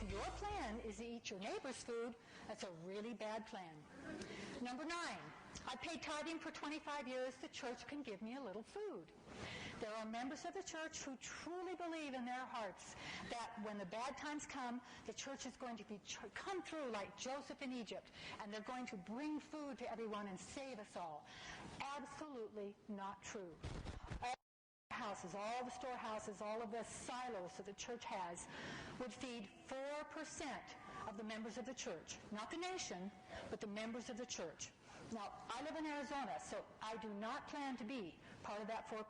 If your plan is to eat your neighbor's food, that's a really bad plan. Number 9, I paid tithing for 25 years. The church can give me a little food. There are members of the church who truly believe in their hearts that when the bad times come, the church is going to come through like Joseph in Egypt, and they're going to bring food to everyone and save us all. Absolutely not true. All the storehouses, all of the silos that the church has would feed 4% of the members of the church. Not the nation, but the members of the church. Now, I live in Arizona, so I do not plan to be part of that 4%.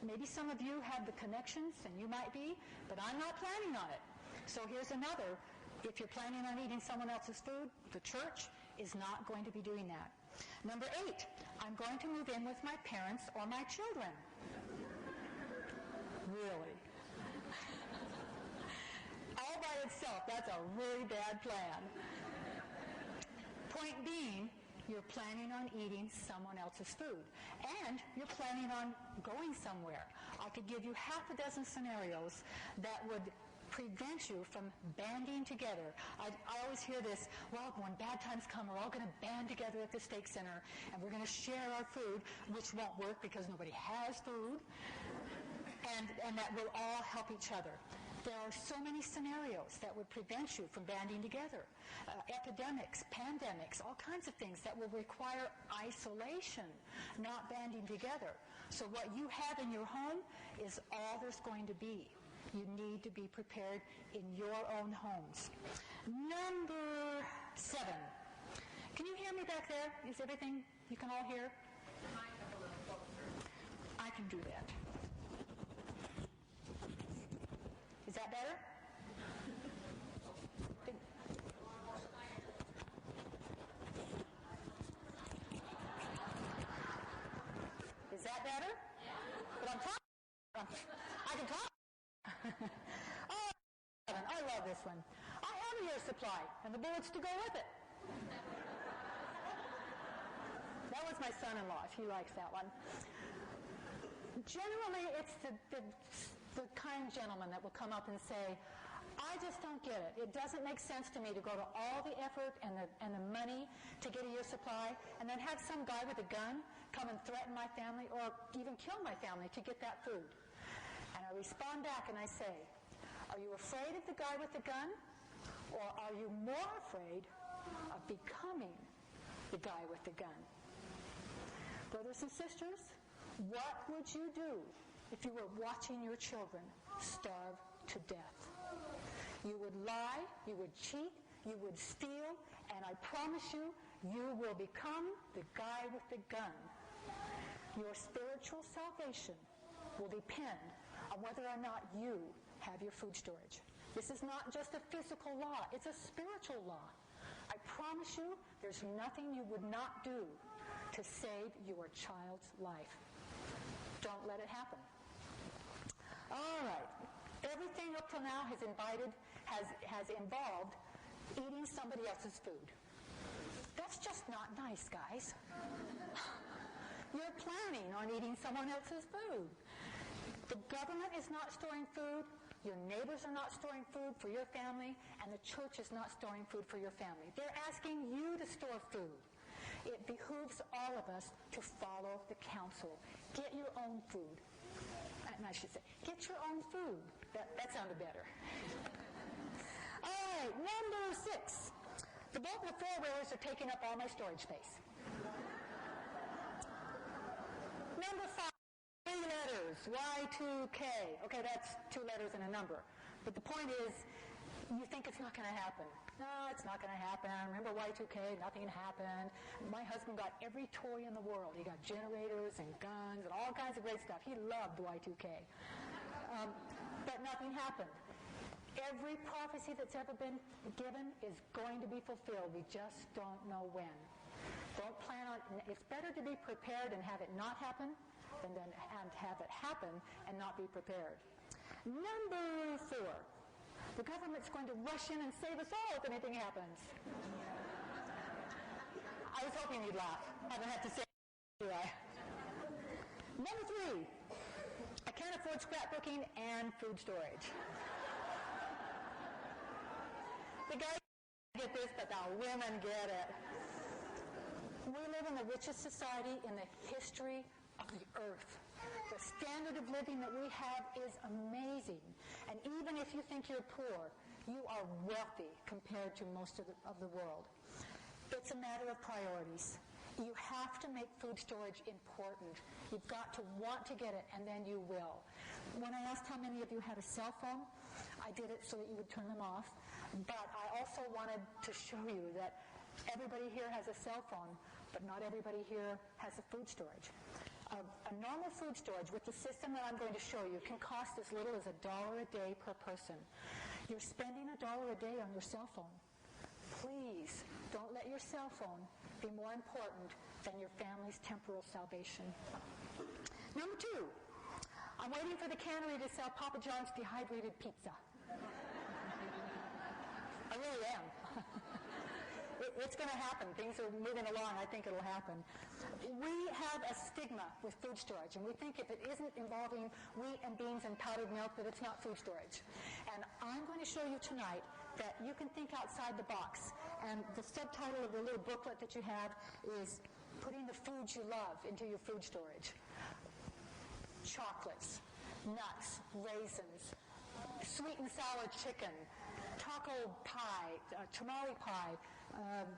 Maybe some of you have the connections, and you might be, but I'm not planning on it. So here's another. If you're planning on eating someone else's food, the church is not going to be doing that. Number 8, I'm going to move in with my parents or my children. Really? All by itself, that's a really bad plan. Point being, you're planning on eating someone else's food. And you're planning on going somewhere. I could give you half a dozen scenarios that would prevent you from banding together. I always hear this, well, when bad times come, we're all going to band together at the Steak Center, and we're going to share our food, which won't work because nobody has food, and that we'll all help each other. There are so many scenarios that would prevent you from banding together. Epidemics, pandemics, all kinds of things that will require isolation, not banding together. So what you have in your home is all there's going to be. You need to be prepared in your own homes. Number 7. Can you hear me back there? Is everything you can all hear? I can do that. Is that better? Is that better? But I'm talking. I can talk. Oh, I love this one. I have a year's supply and the bullets to go with it. That was my son-in-law's. He likes that one. Generally, it's the kind gentleman that will come up and say, I just don't get it. It doesn't make sense to me to go to all the effort and the money to get a year's supply and then have some guy with a gun come and threaten my family or even kill my family to get that food. And I respond back and I say, are you afraid of the guy with the gun, or are you more afraid of becoming the guy with the gun? Brothers and sisters, what would you do if you were watching your children starve to death? You would lie, you would cheat, you would steal, and I promise you, you will become the guy with the gun. Your spiritual salvation will depend on whether or not you have your food storage. This is not just a physical law, it's a spiritual law. I promise you, there's nothing you would not do to save your child's life. Don't let it happen. All right. Everything up till now has involved eating somebody else's food. That's just not nice, guys. You're planning on eating someone else's food. The government is not storing food, your neighbors are not storing food for your family, and the church is not storing food for your family. They're asking you to store food. It behooves all of us to follow the counsel. Get your own food. And I should say, get your own food. That sounded better. All right, number 6. The bulk of the 4-wheelers are taking up all my storage space. Number 5. 3 letters, Y2K. Okay, that's 2 letters and a number. But the point is, you think it's not going to happen. No, it's not going to happen. Remember Y2K, nothing happened. My husband got every toy in the world. He got generators and guns and all kinds of great stuff. He loved Y2K. But nothing happened. Every prophecy that's ever been given is going to be fulfilled. We just don't know when. Don't plan on. It's better to be prepared and have it not happen than have it happen and not be prepared. Number 4. The government's going to rush in and save us all if anything happens. I was hoping you'd laugh. I don't have to say it, do I? Number 3. I can't afford scrapbooking and food storage. the guys get this, but the women get it. We live in the richest society in the history of the earth. The standard of living that we have is amazing. And even if you think you're poor, you are wealthy compared to most of the world. It's a matter of priorities. You have to make food storage important. You've got to want to get it, and then you will. When I asked how many of you had a cell phone, I did it so that you would turn them off. But I also wanted to show you that everybody here has a cell phone, but not everybody here has a food storage. A normal food storage with the system that I'm going to show you can cost as little as $1 a day per person. You're spending $1 a day on your cell phone. Please don't let your cell phone be more important than your family's temporal salvation. Number 2, I'm waiting for the cannery to sell Papa John's dehydrated pizza. I really am. It's going to happen. Things are moving along. I think it'll happen. We have a stigma with food storage, and we think if it isn't involving wheat and beans and powdered milk, that it's not food storage. And I'm going to show you tonight that you can think outside the box. And the subtitle of the little booklet that you have is Putting the Foods You Love into Your Food Storage. Chocolates, nuts, raisins, sweet and sour chicken, taco pie, tamale pie,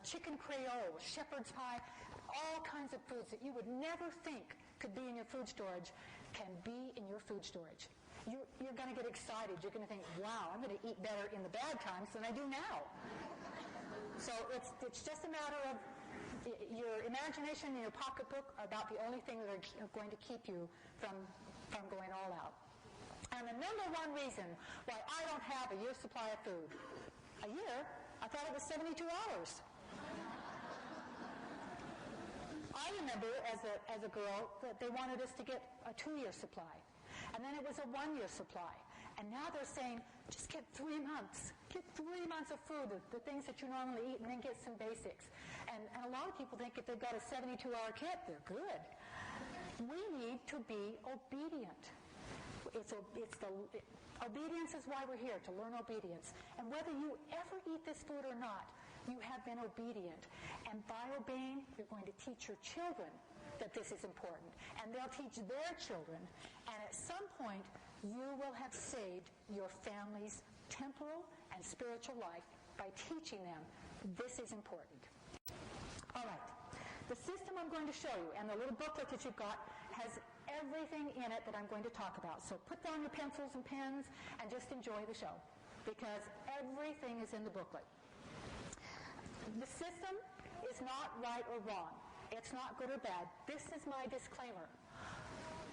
chicken creole, shepherd's pie, all kinds of foods that you would never think could be in your food storage can be in your food storage. You're going to get excited. You're going to think, wow, I'm going to eat better in the bad times than I do now. So it's just a matter of your imagination and your pocketbook are about the only thing that are going to keep you from going all out. And the number one reason why I don't have a year's supply of food, a year? I thought it was 72 hours. I remember as a girl that they wanted us to get a 2-year supply. And then it was a 1-year supply. And now they're saying, just get 3 months. Get 3 months of food, the things that you normally eat, and then get some basics. And a lot of people think if they've got a 72-hour kit, they're good. We need to be obedient. Obedience is why we're here, to learn obedience. And whether you ever eat this food or not, you have been obedient. And by obeying, you're going to teach your children that this is important. And they'll teach their children. And at some point, you will have saved your family's temporal and spiritual life by teaching them this is important. All right. The system I'm going to show you, and the little booklet that you've got, has everything in it that I'm going to talk about. So put down your pencils and pens and just enjoy the show, because everything is in the booklet. The system is not right or wrong. It's not good or bad. This is my disclaimer.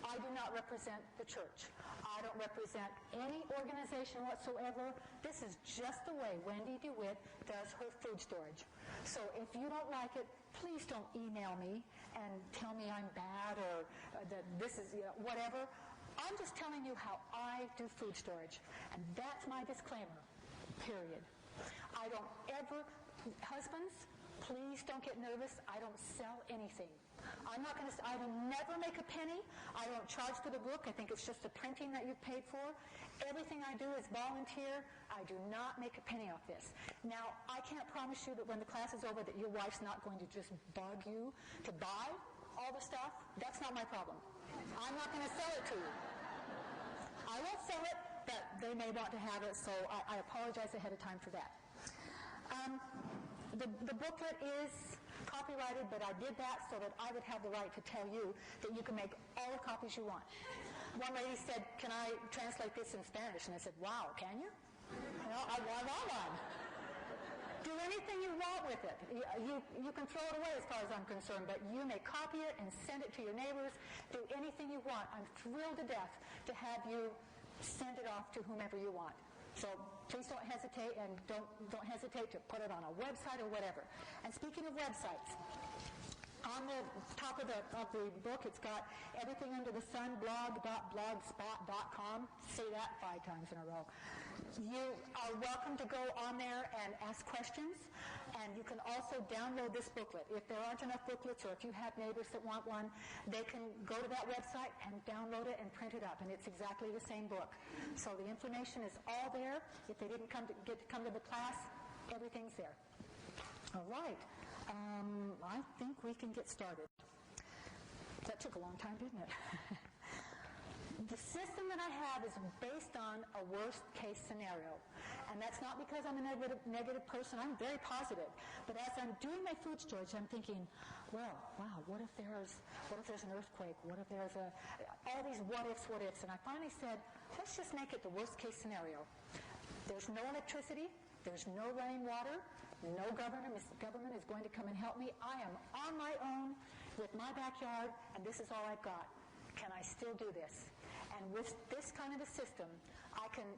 I do not represent the church. I don't represent any organization whatsoever. This is just the way Wendy DeWitt does her food storage. So if you don't like it, please don't email me and tell me I'm bad or that this is whatever. I'm just telling you how I do food storage. And that's my disclaimer, period. I don't ever, husbands, please don't get nervous. I don't sell anything. I will never make a penny. I don't charge for the book. I think it's just the printing that you've paid for. Everything I do is volunteer. I do not make a penny off this. Now, I can't promise you that when the class is over that your wife's not going to just bug you to buy all the stuff. That's not my problem. I'm not going to sell it to you. I won't sell it, but they may want to have it, so I apologize ahead of time for that. The booklet is copyrighted, but I did that so that I would have the right to tell you that you can make all the copies you want. One lady said, can I translate this in Spanish? And I said, wow, can you? I want one. Do anything you want with it. You can throw it away as far as I'm concerned, but you may copy it and send it to your neighbors. Do anything you want. I'm thrilled to death to have you send it off to whomever you want. So please don't hesitate, and don't hesitate to put it on a website or whatever. And speaking of websites, on the top of the book, it's got everything under the sun, blog.blogspot.com. Say that 5 times in a row. You are welcome to go on there and ask questions, and you can also download this booklet. If there aren't enough booklets, or if you have neighbors that want one, they can go to that website and download it and print it up, and it's exactly the same book. So the information is all there. If they didn't get to come to the class, Everything's there. All right. I think we can get started. That took a long time, didn't it? The system that I have is based on a worst-case scenario. And that's not because I'm a negative person. I'm very positive. But as I'm doing my food storage, I'm thinking, well, wow, what if there's an earthquake? What if there's all these what ifs? And I finally said, let's just make it the worst-case scenario. There's no electricity. There's no running water. No government is going to come and help me. I am on my own with my backyard, and this is all I've got. Can I still do this? And with this kind of a system,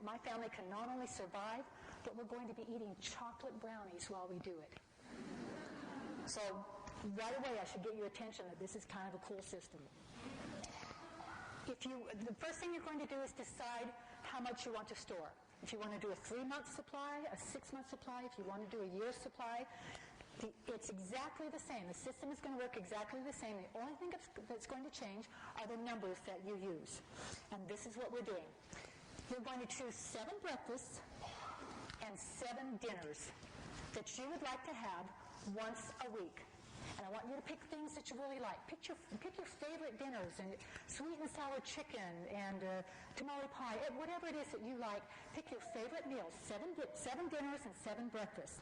my family can not only survive, but we're going to be eating chocolate brownies while we do it. So right away, I should get your attention that this is kind of a cool system. The first thing you're going to do is decide how much you want to store. If you want to do a 3-month supply, a 6-month supply, if you want to do a year's supply, it's exactly the same. The system is going to work exactly the same. The only thing that's going to change are the numbers that you use. And this is what we're doing. You're going to choose 7 breakfasts and 7 dinners that you would like to have once a week. And I want you to pick things that you really like. Pick your favorite dinners, and sweet and sour chicken, and tamale pie, whatever it is that you like. Pick your favorite meals, 7 dinners and 7 breakfasts.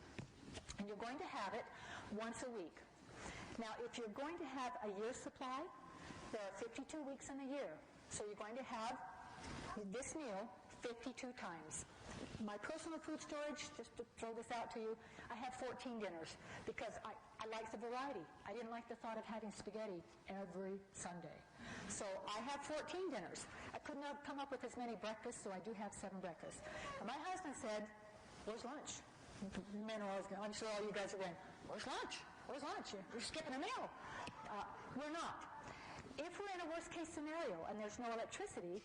And you're going to have it once a week. Now, if you're going to have a year's supply, there are 52 weeks in the year. So you're going to have this meal 52 times. My personal food storage, just to throw this out to you, I have 14 dinners because I like the variety. I didn't like the thought of having spaghetti every Sunday. So I have 14 dinners. I couldn't have come up with as many breakfasts, so I do have 7 breakfasts. And my husband said, where's lunch? Men are always going, I'm sure all you guys are going, where's lunch? Where's lunch? You're skipping a meal. We're not. If we're in a worst-case scenario and there's no electricity,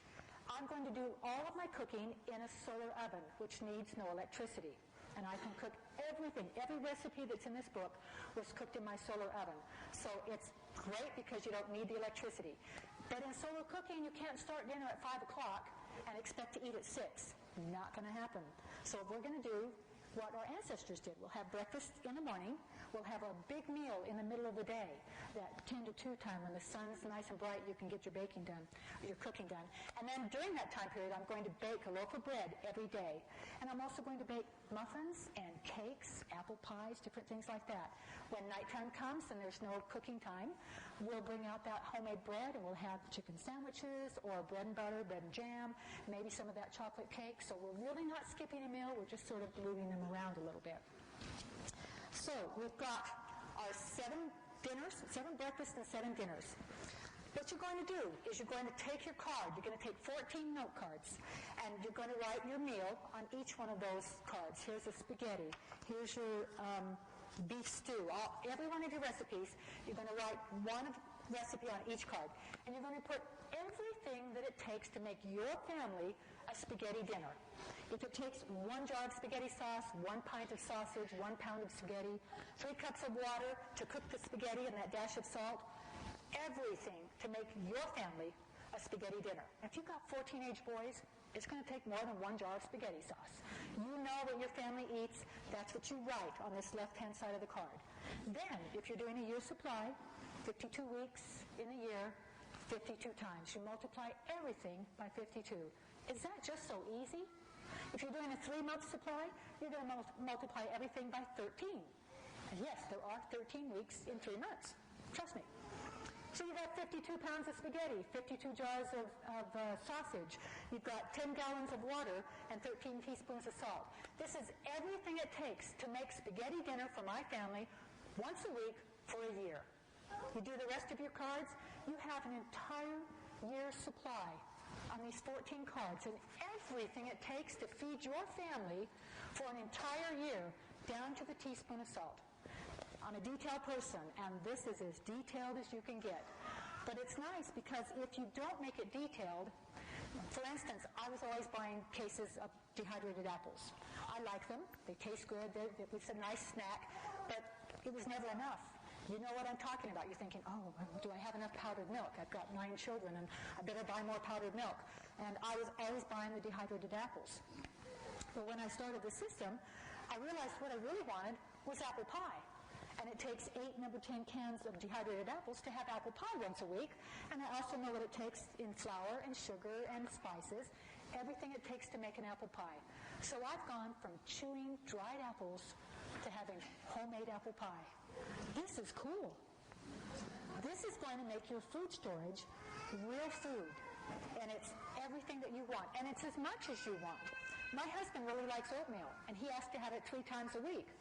I'm going to do all of my cooking in a solar oven, which needs no electricity. And I can cook everything. Every recipe that's in this book was cooked in my solar oven. So it's great because you don't need the electricity. But in solar cooking, you can't start dinner at 5 o'clock and expect to eat at 6. Not going to happen. So we're going to do what our ancestors did. We'll have breakfast in the morning. We'll have a big meal in the middle of the day, that 10 to 2 time when the sun's nice and bright, you can get your baking done, or your cooking done. And then during that time period, I'm going to bake a loaf of bread every day. And I'm also going to bake muffins and cakes, apple pies, different things like that. When nighttime comes and there's no cooking time, we'll bring out that homemade bread and we'll have chicken sandwiches or bread and butter, bread and jam, maybe some of that chocolate cake. So we're really not skipping a meal, we're just sort of moving them around a little bit. So we've got our 7 dinners, 7 breakfasts and 7 dinners. What you're going to do is you're going to take your card. You're going to take 14 note cards, and you're going to write your meal on each one of those cards. Here's a spaghetti. Here's your beef stew. Every one of your recipes, you're going to write one recipe on each card. And you're going to put everything that it takes to make your family a spaghetti dinner. If it takes 1 jar of spaghetti sauce, 1 pint of sausage, 1 pound of spaghetti, 3 cups of water to cook the spaghetti and that dash of salt, everything to make your family a spaghetti dinner. If you've got 4 teenage boys, it's going to take more than 1 jar of spaghetti sauce. You know what your family eats. That's what you write on this left-hand side of the card. Then, if you're doing a year's supply, 52 weeks in a year, 52 times. You multiply everything by 52. Is that just so easy? If you're doing a 3-month supply, you're going to multiply everything by 13. And yes, there are 13 weeks in 3 months. Trust me. So you've got 52 pounds of spaghetti, 52 jars of sausage. You've got 10 gallons of water and 13 teaspoons of salt. This is everything it takes to make spaghetti dinner for my family once a week for a year. You do the rest of your cards, you have an entire year's supply on these 14 cards and everything it takes to feed your family for an entire year down to the teaspoon of salt. I'm a detailed person, and this is as detailed as you can get. But it's nice because if you don't make it detailed, for instance, I was always buying cases of dehydrated apples. I like them. They taste good. It was a nice snack, but it was never enough. You know what I'm talking about. You're thinking, oh, do I have enough powdered milk? I've got 9 children, and I better buy more powdered milk. And I was always buying the dehydrated apples. But when I started the system, I realized what I really wanted was apple pie. And it takes 8 number 10 cans of dehydrated apples to have apple pie once a week. And I also know what it takes in flour and sugar and spices, everything it takes to make an apple pie. So I've gone from chewing dried apples to having homemade apple pie. This is cool. This is going to make your food storage real food. And it's everything that you want. And it's as much as you want. My husband really likes oatmeal, and he has to have it 3 times a week.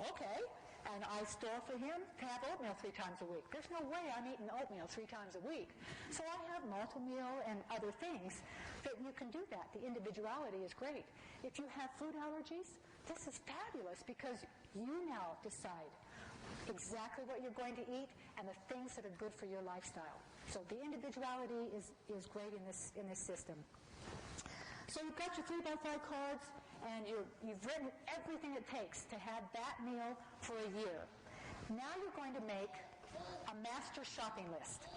Okay. And I store for him to have oatmeal 3 times a week. There's no way I'm eating oatmeal 3 times a week. So I have multi-meal and other things that you can do that. The individuality is great. If you have food allergies, this is fabulous because you now decide exactly what you're going to eat and the things that are good for your lifestyle. So the individuality is great in this system. So you've got your 3x5 cards, and you've written everything it takes to have that meal for a year. Now you're going to make a master shopping list.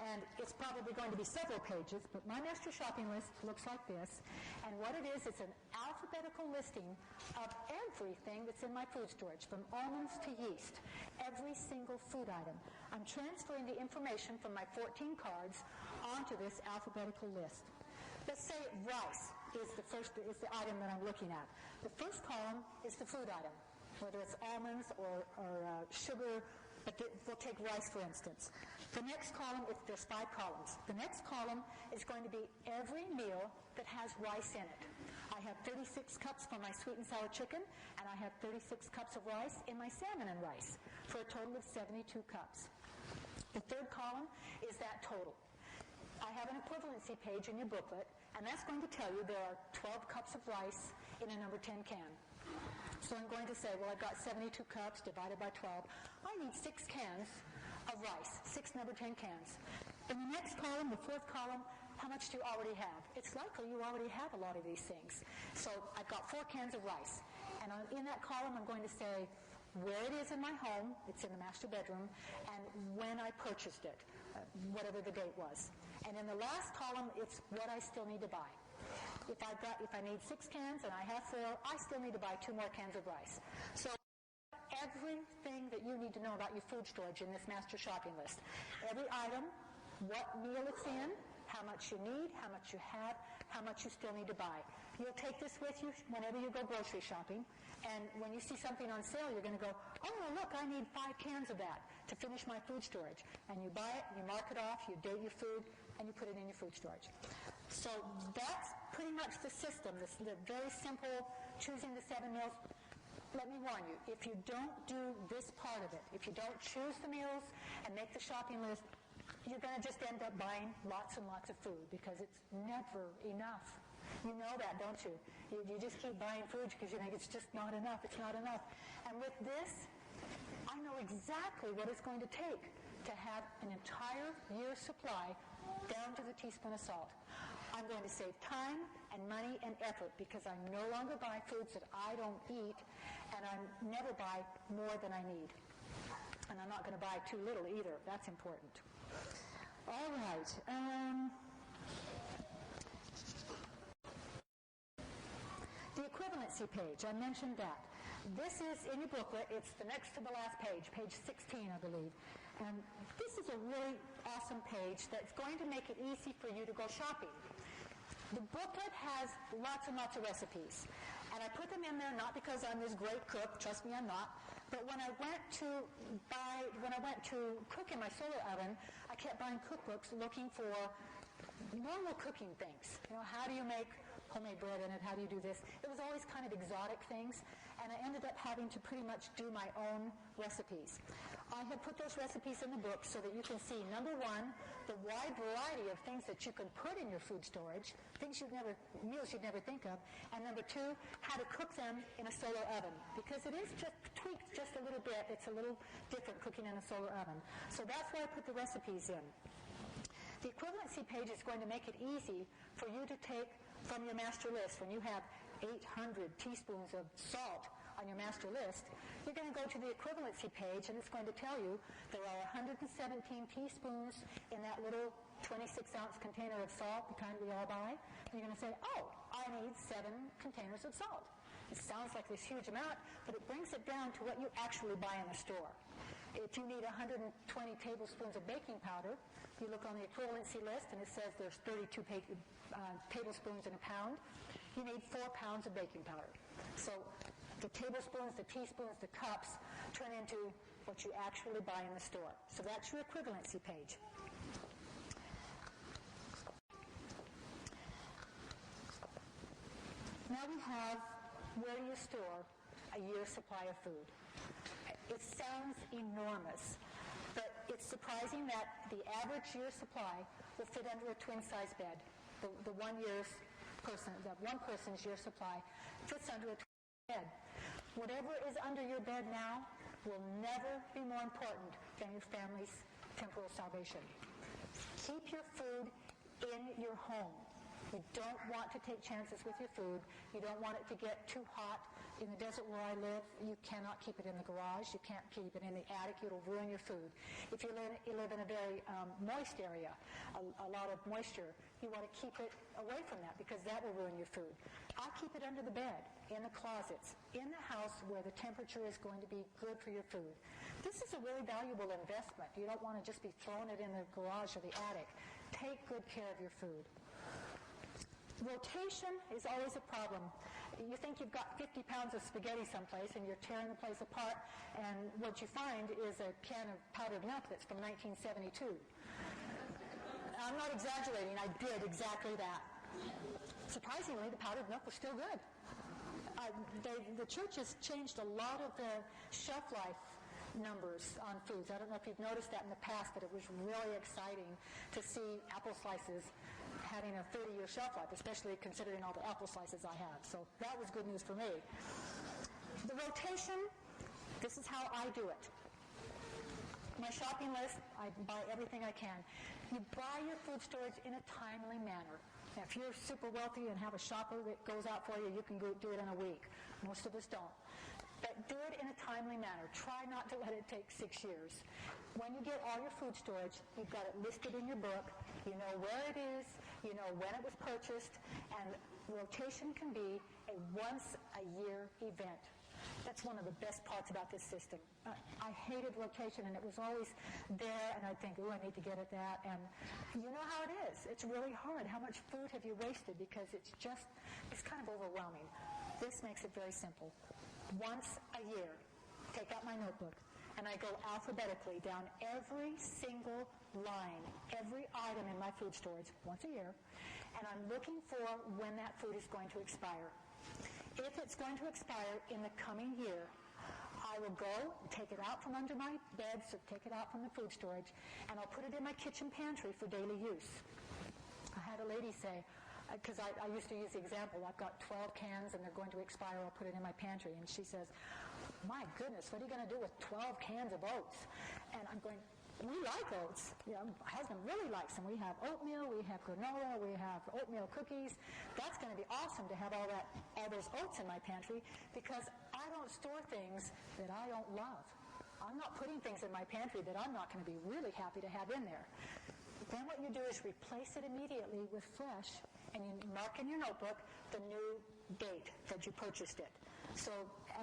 And it's probably going to be several pages, but my master shopping list looks like this. And what it is, it's an alphabetical listing of everything that's in my food storage, from almonds to yeast, every single food item. I'm transferring the information from my 14 cards onto this alphabetical list. Let's say rice is the item that I'm looking at. The first column is the food item, whether it's almonds or sugar, but we'll take rice for instance. The next column, there's 5 columns. The next column is going to be every meal that has rice in it. I have 36 cups for my sweet and sour chicken, and I have 36 cups of rice in my salmon and rice, for a total of 72 cups. The third column is that total. I have an equivalency page in your booklet, and that's going to tell you there are 12 cups of rice in a number 10 can. So I'm going to say, well, I've got 72 cups divided by 12. I need 6 cans of rice, 6 number 10 cans. In the next column, the fourth column, how much do you already have? It's likely you already have a lot of these things. So I've got 4 cans of rice. And in that column, I'm going to say where it is in my home, it's in the master bedroom, and when I purchased it, whatever the date was. And in the last column, it's what I still need to buy. If I need 6 cans and I have 4, I still need to buy 2 more cans of rice. So everything that you need to know about your food storage in this master shopping list. Every item, what meal it's in, how much you need, how much you have, how much you still need to buy. You'll take this with you whenever you go grocery shopping, and when you see something on sale, you're going to go, oh, look, I need 5 cans of that to finish my food storage. And you buy it, you mark it off, you date your food, and you put it in your food storage. So that's pretty much the system, the very simple choosing the 7 meals. Let me warn you, if you don't do this part of it, if you don't choose the meals and make the shopping list, you're going to just end up buying lots and lots of food because it's never enough. You know that, don't you? You just keep buying food because you think it's just not enough, it's not enough. And with this, I know exactly what it's going to take to have an entire year's supply down to the teaspoon of salt. I'm going to save time and money and effort because I no longer buy foods that I don't eat, and I never buy more than I need. And I'm not going to buy too little either. That's important. All right. The equivalency page, I mentioned that. This is in your booklet. It's the next to the last page, page 16, I believe. And this is a really awesome page that's going to make it easy for you to go shopping. The booklet has lots and lots of recipes. And I put them in there not because I'm this great cook, trust me I'm not, but when I went to cook in my solar oven, I kept buying cookbooks looking for normal cooking things. You know, how do you make homemade bread in it? How do you do this? It was always kind of exotic things, and I ended up having to pretty much do my own recipes. I have put those recipes in the book so that you can see, number 1, the wide variety of things that you can put in your food storage, meals you'd never think of, and number 2, how to cook them in a solar oven, because it is just tweaked just a little bit. It's a little different cooking in a solar oven. So that's why I put the recipes in. The equivalency page is going to make it easy for you to take from your master list. When you have 800 teaspoons of salt on your master list, you're going to go to the equivalency page, and it's going to tell you there are 117 teaspoons in that little 26-ounce container of salt, the kind we all buy. And you're going to say, oh, I need 7 containers of salt. It sounds like this huge amount, but it brings it down to what you actually buy in the store. If you need 120 tablespoons of baking powder, you look on the equivalency list and it says there's 32 tablespoons in a pound. You need 4 pounds of baking powder. So the tablespoons, the teaspoons, the cups turn into what you actually buy in the store. So that's your equivalency page. Now we have where do you store a year's supply of food. It sounds enormous, but it's surprising that the average year's supply will fit under a twin-size bed. The one person's year supply fits under a twin bed. Whatever is under your bed now will never be more important than your family's temporal salvation. Keep your food in your home. You don't want to take chances with your food. You don't want it to get too hot. In the desert where I live, you cannot keep it in the garage. You can't keep it in the attic. It'll ruin your food. If you live in a very moist area, a lot of moisture, you want to keep it away from that because that will ruin your food. I keep it under the bed, in the closets, in the house where the temperature is going to be good for your food. This is a really valuable investment. You don't want to just be throwing it in the garage or the attic. Take good care of your food. Rotation is always a problem. You think you've got 50 pounds of spaghetti someplace and you're tearing the place apart, and what you find is a can of powdered milk that's from 1972. I'm not exaggerating. I did exactly that. Surprisingly, the powdered milk was still good. The church has changed a lot of the shelf life numbers on foods. I don't know if you've noticed that in the past, but it was really exciting to see apple slices having a 30-year shelf life, especially considering all the apple slices I have. So that was good news for me. The rotation, this is how I do it. My shopping list, I buy everything I can. You buy your food storage in a timely manner. Now, if you're super wealthy and have a shopper that goes out for you, you can go do it in a week. Most of us don't. But do it in a timely manner. Try not to let it take 6 years. When you get all your food storage, you've got it listed in your book. You know where it is. You know when it was purchased. And rotation can be a once-a-year event. That's one of the best parts about this system. I hated rotation, and it was always there, and I'd think, I need to get at that. And you know how it is. It's really hard. How much food have you wasted? Because it's kind of overwhelming. This makes it very simple. Once a year, take out my notebook, and I go alphabetically down every single line, every item in my food storage once a year, and I'm looking for when that food is going to expire. If it's going to expire in the coming year, I will go and take it out from under my bed, so take it out from the food storage, and I'll put it in my kitchen pantry for daily use. I had a lady say, because I used to use the example, I've got 12 cans and they're going to expire, I'll put it in my pantry. And she says, my goodness, what are you going to do with 12 cans of oats? And I'm going, we like oats. You know, my husband really likes them. We have oatmeal, we have granola, we have oatmeal cookies. That's going to be awesome to have all those oats in my pantry because I don't store things that I don't love. I'm not putting things in my pantry that I'm not going to be really happy to have in there. Then what you do is replace it immediately with fresh, and you mark in your notebook the new date that you purchased it. So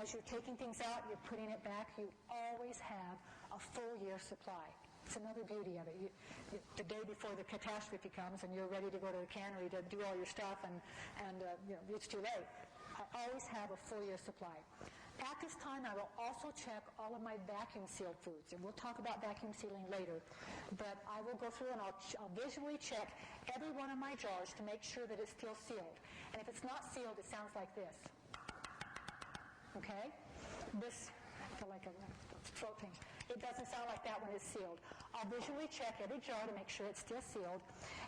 as you're taking things out, you're putting it back, you always have a full year supply. It's another beauty of it. The day before the catastrophe comes and you're ready to go to the cannery to do all your stuff and it's too late. I always have a full year supply. At this time, I will also check all of my vacuum sealed foods, and we'll talk about vacuum sealing later. But I will go through and I'll visually check every one of my jars to make sure that it's still sealed. And if it's not sealed, it sounds like this. Okay? This, I feel like a throat pinch. It doesn't sound like that when it's sealed. I'll visually check every jar to make sure it's still sealed,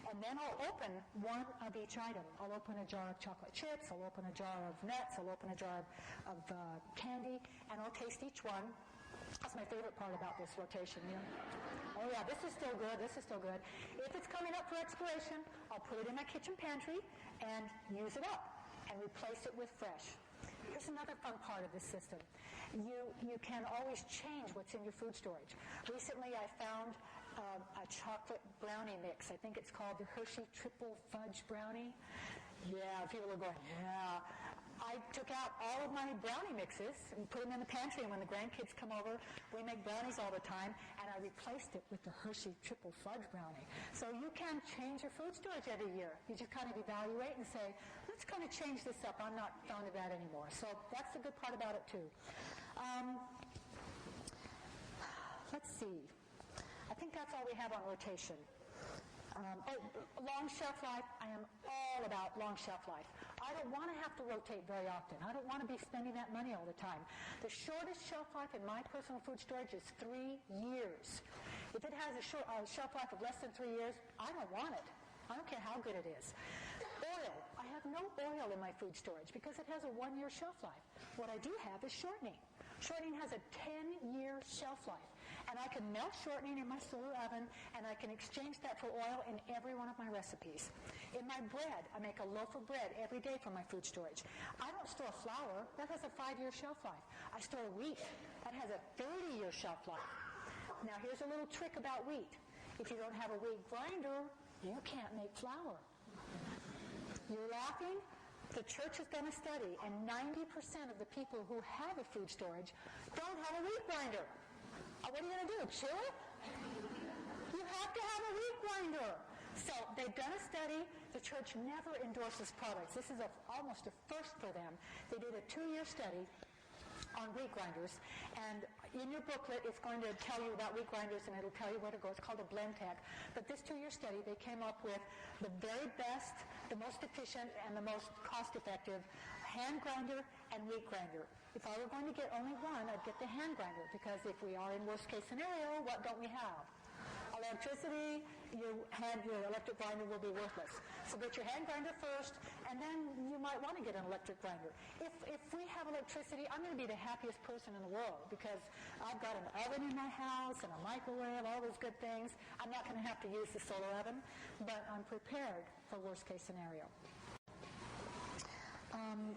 and then I'll open one of each item. I'll open a jar of chocolate chips, I'll open a jar of nuts, I'll open a jar of candy, and I'll taste each one. That's my favorite part about this rotation. You know? Oh yeah, this is still good, this is still good. If it's coming up for expiration, I'll put it in my kitchen pantry and use it up and replace it with fresh. Here's another fun part of this system. You can always change what's in your food storage. Recently I found a chocolate brownie mix. I think it's called the Hershey Triple Fudge Brownie. Yeah, people are going, yeah. I took out all of my brownie mixes and put them in the pantry, and when the grandkids come over, we make brownies all the time, and I replaced it with the Hershey Triple Fudge Brownie. So you can change your food storage every year. You just kind of evaluate and say, let's kind of change this up. I'm not fond of that anymore. So that's the good part about it, too. Let's see. I think that's all we have on rotation. Long shelf life. I am all about long shelf life. I don't want to have to rotate very often. I don't want to be spending that money all the time. The shortest shelf life in my personal food storage is 3 years. If it has a shelf life of less than 3 years, I don't want it. I don't care how good it is. Oil. I have no oil in my food storage because it has a 1-year shelf life. What I do have is shortening. Shortening has a 10-year shelf life. And I can melt shortening in my solar oven, and I can exchange that for oil in every one of my recipes. In my bread, I make a loaf of bread every day for my food storage. I don't store flour. That has a 5-year shelf life. I store wheat. That has a 30-year shelf life. Now, here's a little trick about wheat. If you don't have a wheat grinder, you can't make flour. You're laughing? The church has done a study, and 90% of the people who have a food storage don't have a wheat grinder. What are you going to do, chew it? You have to have a wheat grinder. So they've done a study. The church never endorses products. This is almost a first for them. They did a 2-year study on wheat grinders, and in your booklet it's going to tell you about wheat grinders, and it'll tell you where to go. It's called a blend tech. But this 2-year study, they came up with the very best, the most efficient, and the most cost-effective hand grinder and wheat grinder. If I were going to get only one, I'd get the hand grinder, because if we are in worst case scenario, what don't we have? Electricity. Your electric grinder will be worthless. So get your hand grinder first, and then you might want to get an electric grinder. If we have electricity, I'm going to be the happiest person in the world, because I've got an oven in my house and a microwave, all those good things. I'm not going to have to use the solar oven, but I'm prepared for worst case scenario.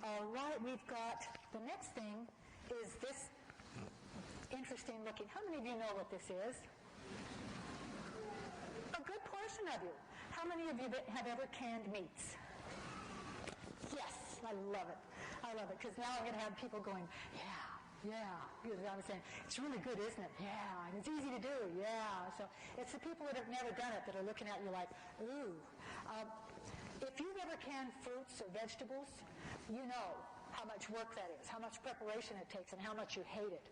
All right, we've got the next thing is this interesting looking. How many of you know what this is? A good portion of you. How many of you have ever canned meats? Yes, I love it. I love it, because now I'm going to have people going, yeah. You know what I'm saying? It's really good, isn't it? Yeah. And it's easy to do. Yeah. So it's the people that have never done it that are looking at you like, ooh. If you've ever canned fruits or vegetables, you know how much work that is, how much preparation it takes, and how much you hate it.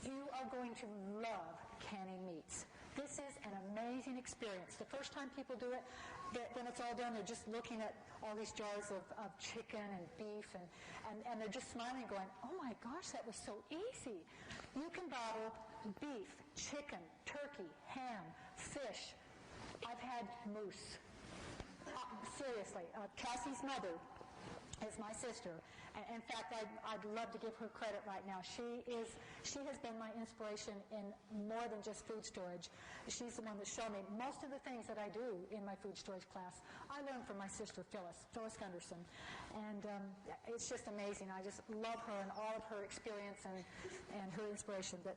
You are going to love canning meats. This is an amazing experience. The first time people do it, when it's all done, they're just looking at all these jars of chicken and beef, and they're just smiling, going, oh my gosh, that was so easy. You can bottle beef, chicken, turkey, ham, fish. I've had moose. Seriously, Cassie's mother is my sister. In fact, I'd love to give her credit right now. She has been my inspiration in more than just food storage. She's the one that showed me most of the things that I do in my food storage class. I learned from my sister Phyllis Gunderson, and it's just amazing. I just love her and all of her experience and her inspiration. But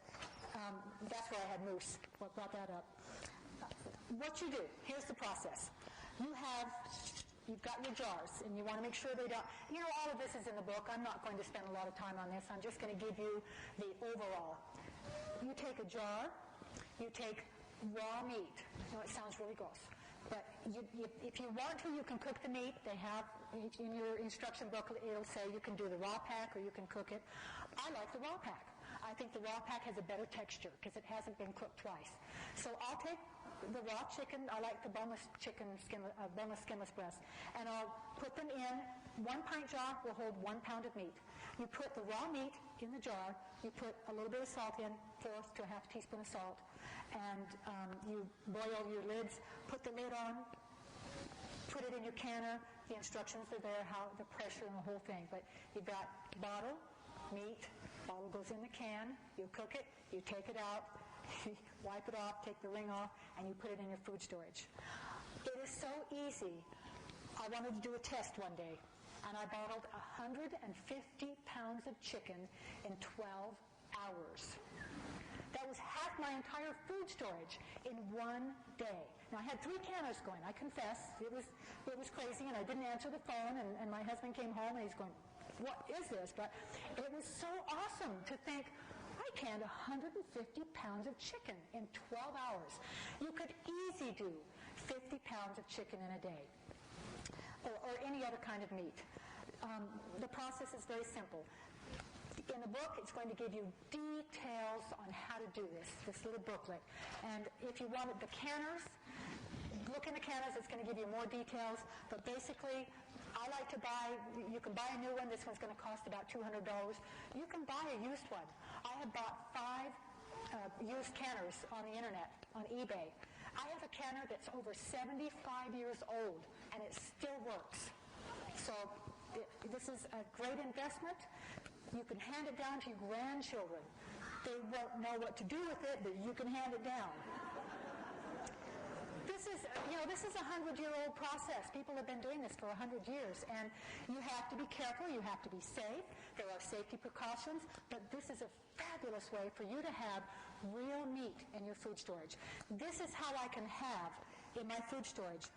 that's where I had moose. What brought that up? What you do? Here's the process. You've got your jars, and you want to make sure they don't, all of this is in the book. I'm not going to spend a lot of time on this. I'm just going to give you the overall. You take a jar, you take raw meat. It sounds really gross, but if you want to, you can cook the meat. They have, in your instruction booklet, it'll say you can do the raw pack or you can cook it. I like the raw pack. I think the raw pack has a better texture because it hasn't been cooked twice. So I'll take the raw chicken. I like the boneless chicken, boneless skinless breast, and I'll put them in. 1 pint jar will hold 1 pound of meat. You put the raw meat in the jar. You put a little bit of salt in, 1/4 to 1/2 teaspoon of salt, and you boil your lids. Put the lid on. Put it in your canner. The instructions are there, how the pressure and the whole thing. But you've got bottle, meat. Bottle goes in the can. You cook it. You take it out. Wipe it off, take the ring off, and you put it in your food storage. It is so easy. I wanted to do a test one day, and I bottled 150 pounds of chicken in 12 hours. That was half my entire food storage in one day. Now, I had 3 canners going. I confess, it was crazy, and I didn't answer the phone, and my husband came home, and he's going, what is this? But it was so awesome to think, I canned 150 pounds of chicken in 12 hours. You could easily do 50 pounds of chicken in a day, or any other kind of meat. The process is very simple. In the book, it's going to give you details on how to do this little booklet. And if you wanted the canners, look in the canners, it's going to give you more details. But basically, I like to buy, you can buy a new one. This one's going to cost about $200. You can buy a used one. I have bought 5 used canners on the internet, on eBay. I have a canner that's over 75 years old, and it still works. So this is a great investment. You can hand it down to your grandchildren. They won't know what to do with it, but you can hand it down. This is a 100-year-old process. People have been doing this for 100 years, and you have to be careful. You have to be safe. There are safety precautions, but this is a fabulous way for you to have real meat in your food storage. This is how I can have in my food storage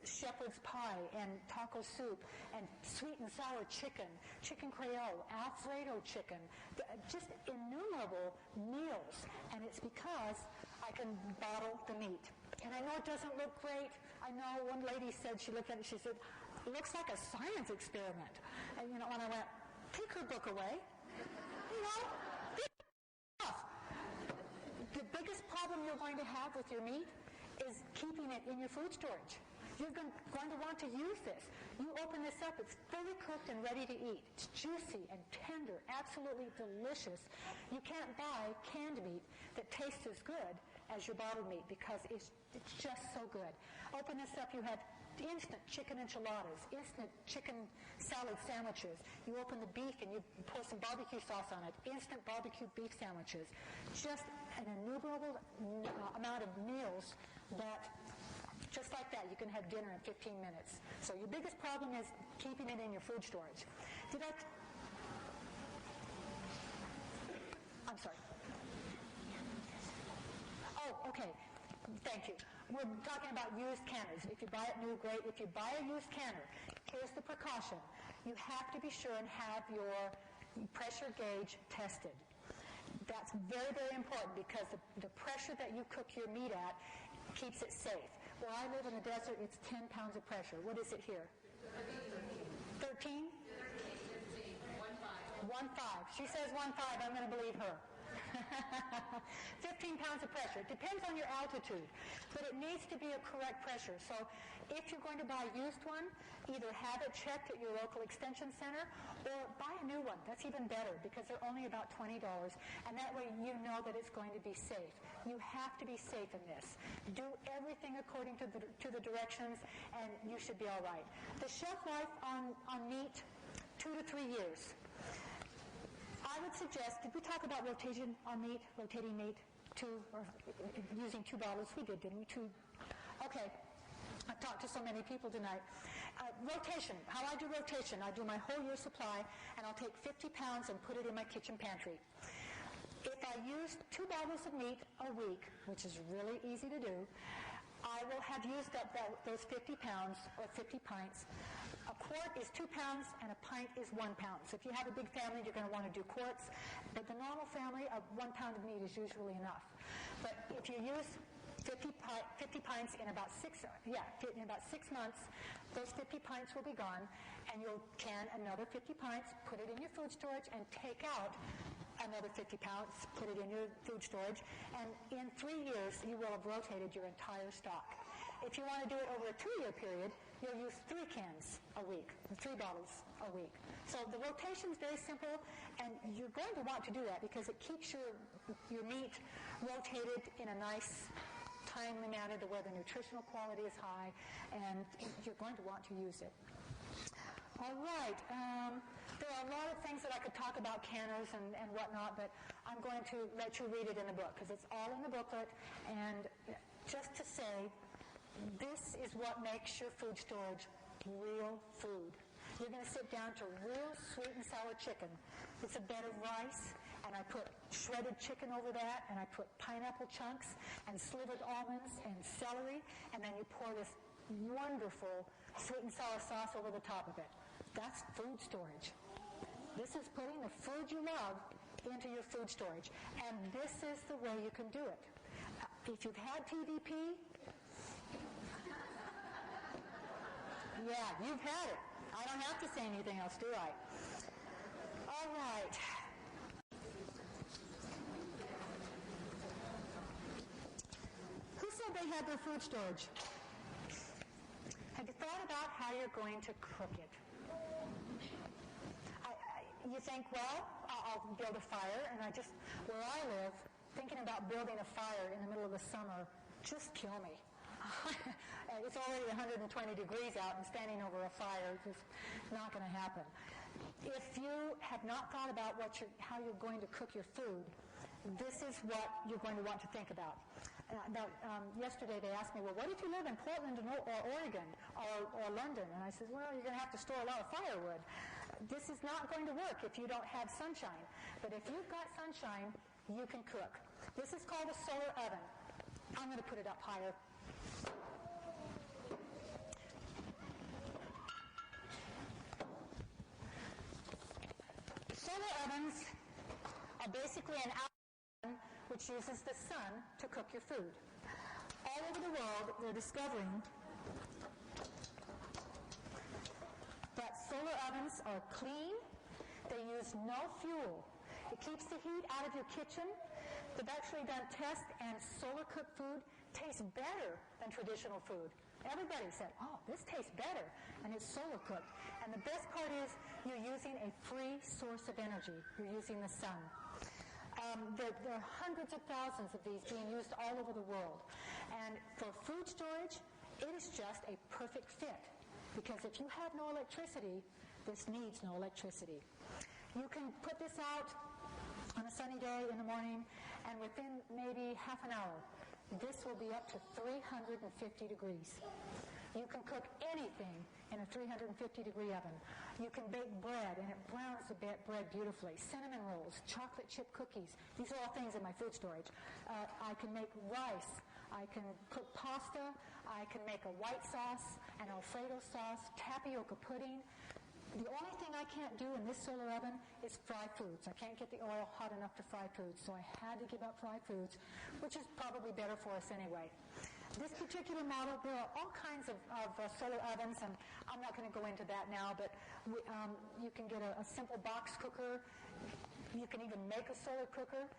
shepherd's pie and taco soup and sweet and sour chicken, chicken creole, Alfredo chicken, just innumerable meals. And it's because I can bottle the meat. And I know it doesn't look great. I know one lady said, she looked at it, she said, it looks like a science experiment. And, when I went, take her book away. The biggest problem you're going to have with your meat is keeping it in your food storage. You're going to want to use this. You open this up, it's fully cooked and ready to eat. It's juicy and tender, absolutely delicious. You can't buy canned meat that tastes as good as your bottled meat because it's just so good. Open this up, you have instant chicken enchiladas, instant chicken salad sandwiches. You open the beef and you pour some barbecue sauce on it, instant barbecue beef sandwiches. Just an innumerable amount of meals that, just like that, you can have dinner in 15 minutes. So your biggest problem is keeping it in your food storage. I'm sorry. Oh, okay. Thank you. We're talking about used canners. If you buy it new, great. If you buy a used canner, here's the precaution. You have to be sure and have your pressure gauge tested. That's very, very important because the pressure that you cook your meat at keeps it safe. Where I live in the desert, it's 10 pounds of pressure. What is it here? 13? 1.5. She says 1.5. I'm going to believe her. 15 pounds of pressure. It depends on your altitude, but it needs to be a correct pressure. So if you're going to buy a used one, either have it checked at your local extension center or buy a new one. That's even better because they're only about $20, and that way you know that it's going to be safe. You have to be safe in this. Do everything according to the directions, and you should be all right. The shelf life on meat, 2 to 3 years. I would suggest, did we talk about rotation on meat, rotating meat, or using 2 bottles? We did, didn't we? 2. Okay. I've talked to so many people tonight. Rotation. How I do rotation. I do my whole year supply, and I'll take 50 pounds and put it in my kitchen pantry. If I use 2 bottles of meat a week, which is really easy to do, I will have used up those 50 pounds or 50 pints. A quart is 2 pounds and a pint is 1 pound. So if you have a big family, you're going to want to do quarts. But the normal family, 1 pound of meat is usually enough. But if you use 50 pints in about 6 months, those 50 pints will be gone, and you'll can another 50 pints, put it in your food storage, and take out another 50 pounds, put it in your food storage, and in 3 years, you will have rotated your entire stock. If you want to do it over a 2-year period, you'll use 3 cans a week, 3 bottles a week. So the rotation is very simple, and you're going to want to do that because it keeps your meat rotated in a nice, timely manner to where the nutritional quality is high, and you're going to want to use it. All right. There are a lot of things that I could talk about canners and whatnot, but I'm going to let you read it in the book because it's all in the booklet. And just to say, this is what makes your food storage real food. You're going to sit down to real sweet and sour chicken. It's a bed of rice, and I put shredded chicken over that, and I put pineapple chunks and slivered almonds and celery, and then you pour this wonderful sweet and sour sauce over the top of it. That's food storage. This is putting the food you love into your food storage. And this is the way you can do it. If you've had TVP, yeah, you've had it. I don't have to say anything else, do I? All right. Who said they had their food storage? Have you thought about how you're going to cook it? You think, well, I'll build a fire, and where I live, thinking about building a fire in the middle of the summer just kill me. It's already 120 degrees out, and standing over a fire is just not going to happen. If you have not thought about how you're going to cook your food, this is what you're going to want to think about. Yesterday they asked me, well, what if you live in Portland or Oregon or London? And I said, well, you're going to have to store a lot of firewood. This is not going to work if you don't have sunshine. But if you've got sunshine, you can cook. This is called a solar oven. I'm going to put it up higher. Solar ovens are basically an oven which uses the sun to cook your food. All over the world, they're discovering that solar ovens are clean. They use no fuel. It keeps the heat out of your kitchen. They've actually done tests, and solar-cooked food tastes better than traditional food. Everybody said, oh, this tastes better, and it's solar-cooked. And the best part is you're using a free source of energy. You're using the sun. There are hundreds of thousands of these being used all over the world. And for food storage, it is just a perfect fit. Because if you have no electricity, this needs no electricity. You can put this out on a sunny day in the morning, and within maybe half an hour, this will be up to 350 degrees. You can cook anything in a 350-degree oven. You can bake bread, and it browns the bread beautifully. Cinnamon rolls, chocolate chip cookies. These are all things in my food storage. I can make rice. I can cook pasta. I can make a white sauce, an Alfredo sauce, tapioca pudding. The only thing I can't do in this solar oven is fry foods. I can't get the oil hot enough to fry foods, so I had to give up fried foods, which is probably better for us anyway. This particular model, there are all kinds of solar ovens, and I'm not going to go into that now, but you can get a simple box cooker. You can even make a solar cooker.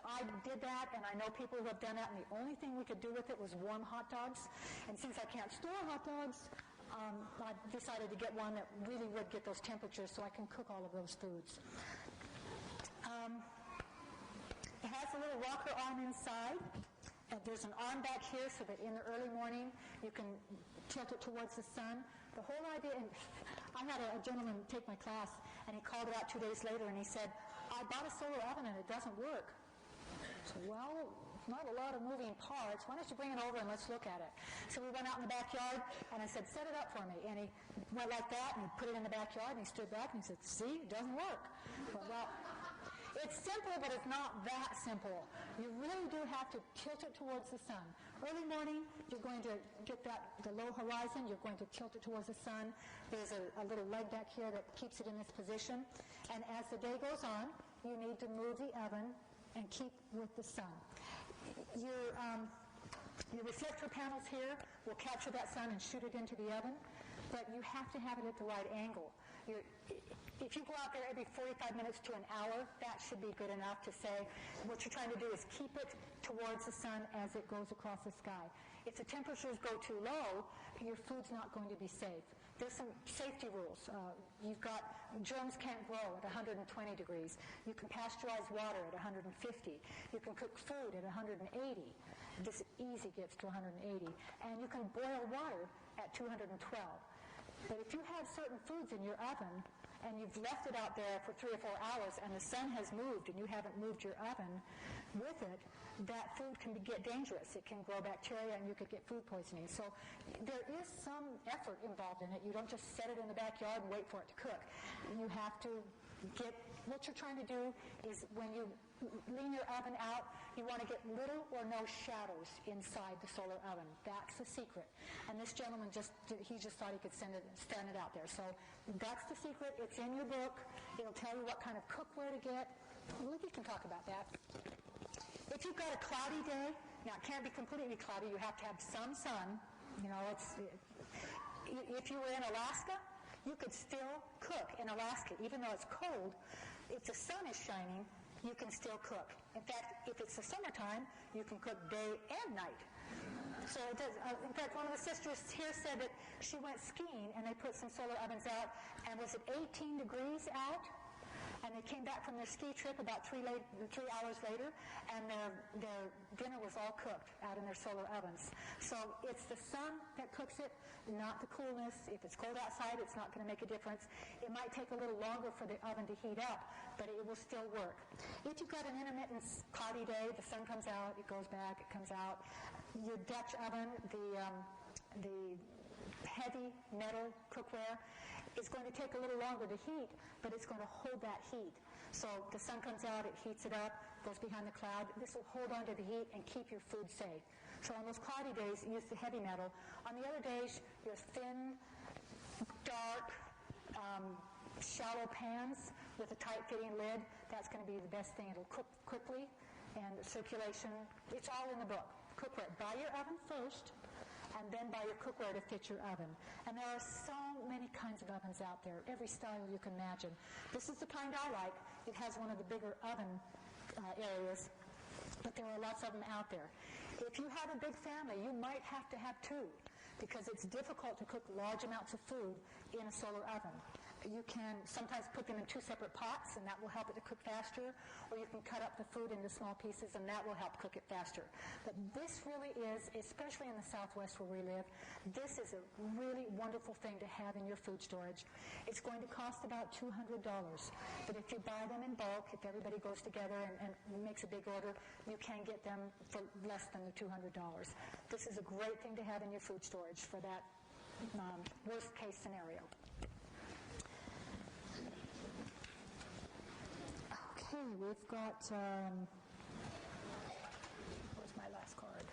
I did that, and I know people who have done that, and the only thing we could do with it was warm hot dogs. And since I can't store hot dogs, I decided to get one that really would get those temperatures so I can cook all of those foods. It has a little rocker arm inside. There's an arm back here so that in the early morning you can tilt it towards the sun. The whole idea, and I had a gentleman take my class, and he called it out 2 days later, and he said, I bought a solar oven and it doesn't work. I said, well, not a lot of moving parts. Why don't you bring it over and let's look at it? So we went out in the backyard, and I said, set it up for me. And he went like that, and he put it in the backyard, and he stood back, and he said, see, it doesn't work. Well, it's simple, but it's not that simple. You really do have to tilt it towards the sun. Early morning, you're going to get the low horizon. You're going to tilt it towards the sun. There's a little leg back here that keeps it in this position. And as the day goes on, you need to move the oven and keep with the sun. Your reflector panels here will capture that sun and shoot it into the oven, but you have to have it at the right angle. If you go out there every 45 minutes to an hour, that should be good enough to say what you're trying to do is keep it towards the sun as it goes across the sky. If the temperatures go too low, your food's not going to be safe. There's some safety rules. You've got germs can't grow at 120 degrees. You can pasteurize water at 150. You can cook food at 180. This easy gets to 180. And you can boil water at 212. But if you have certain foods in your oven and you've left it out there for 3 or 4 hours and the sun has moved and you haven't moved your oven with it, that food can get dangerous. It can grow bacteria and you could get food poisoning. So there is some effort involved in it. You don't just set it in the backyard and wait for it to cook. You have to what you're trying to do is when you lean your oven out, you want to get little or no shadows inside the solar oven. That's the secret. And this gentleman just thought he could stand it out there. So that's the secret. It's in your book. It'll tell you what kind of cookware to get. Libby can talk about that. If you've got a cloudy day, now it can't be completely cloudy. You have to have some sun. If you were in Alaska, you could still cook in Alaska. Even though it's cold, if the sun is shining, you can still cook. In fact, if it's the summertime, you can cook day and night. So it does. In fact, one of the sisters here said that she went skiing and they put some solar ovens out, and was it 18 degrees out? And they came back from their ski trip about 3 hours later, and their dinner was all cooked out in their solar ovens. So it's the sun that cooks it, not the coolness. If it's cold outside, it's not going to make a difference. It might take a little longer for the oven to heat up, but it will still work. If you've got an intermittent cloudy day, the sun comes out, it goes back, it comes out. Your Dutch oven, the heavy metal cookware, it's going to take a little longer to heat, but it's going to hold that heat. So the sun comes out, it heats it up, goes behind the cloud. This will hold on to the heat and keep your food safe. So on those cloudy days, use the heavy metal. On the other days, your thin, dark, shallow pans with a tight-fitting lid, that's going to be the best thing. It'll cook quickly, and the circulation, it's all in the book. Cookware. Buy your oven first, and then buy your cookware to fit your oven. And there are so many kinds of ovens out there, every style you can imagine. This is the kind I like. It has one of the bigger oven areas, but there are lots of them out there. If you have a big family, you might have to have two, because it's difficult to cook large amounts of food in a solar oven. You can sometimes put them in two separate pots, and that will help it to cook faster, or you can cut up the food into small pieces, and that will help cook it faster. But this really is, especially in the Southwest where we live, this is a really wonderful thing to have in your food storage. It's going to cost about $200, but if you buy them in bulk, if everybody goes together and makes a big order, you can get them for less than the $200. This is a great thing to have in your food storage for that worst case scenario. Okay, we've got, where's my last card?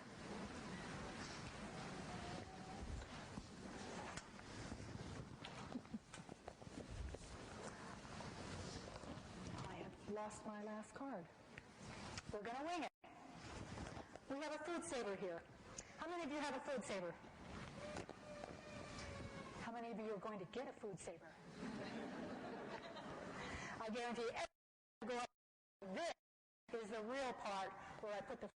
I have lost my last card. We're going to wing it. We have a food saver here. How many of you have a food saver? How many of you are going to get a food saver? I guarantee you, this is the real part where I put the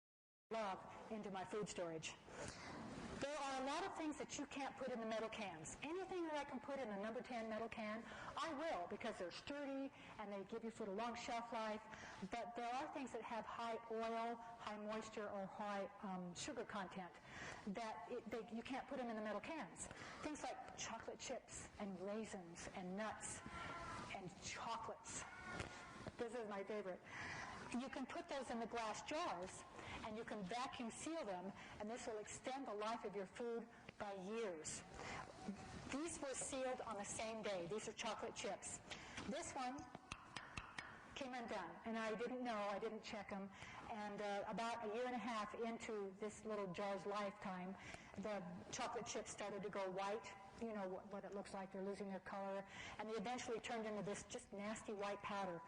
love into my food storage. There are a lot of things that you can't put in the metal cans. Anything that I can put in a number 10 metal can, I will, because they're sturdy and they give your food a long shelf life. But there are things that have high oil, high moisture, or high sugar content that you can't put them in the metal cans. Things like chocolate chips and raisins and nuts and chocolates. This is my favorite. You can put those in the glass jars, and you can vacuum seal them, and this will extend the life of your food by years. These were sealed on the same day. These are chocolate chips. This one came undone, and I didn't know. I didn't check them. And about a year and a half into this little jar's lifetime, the chocolate chips started to go white. You know what it looks like. They're losing their color. And they eventually turned into this just nasty white powder.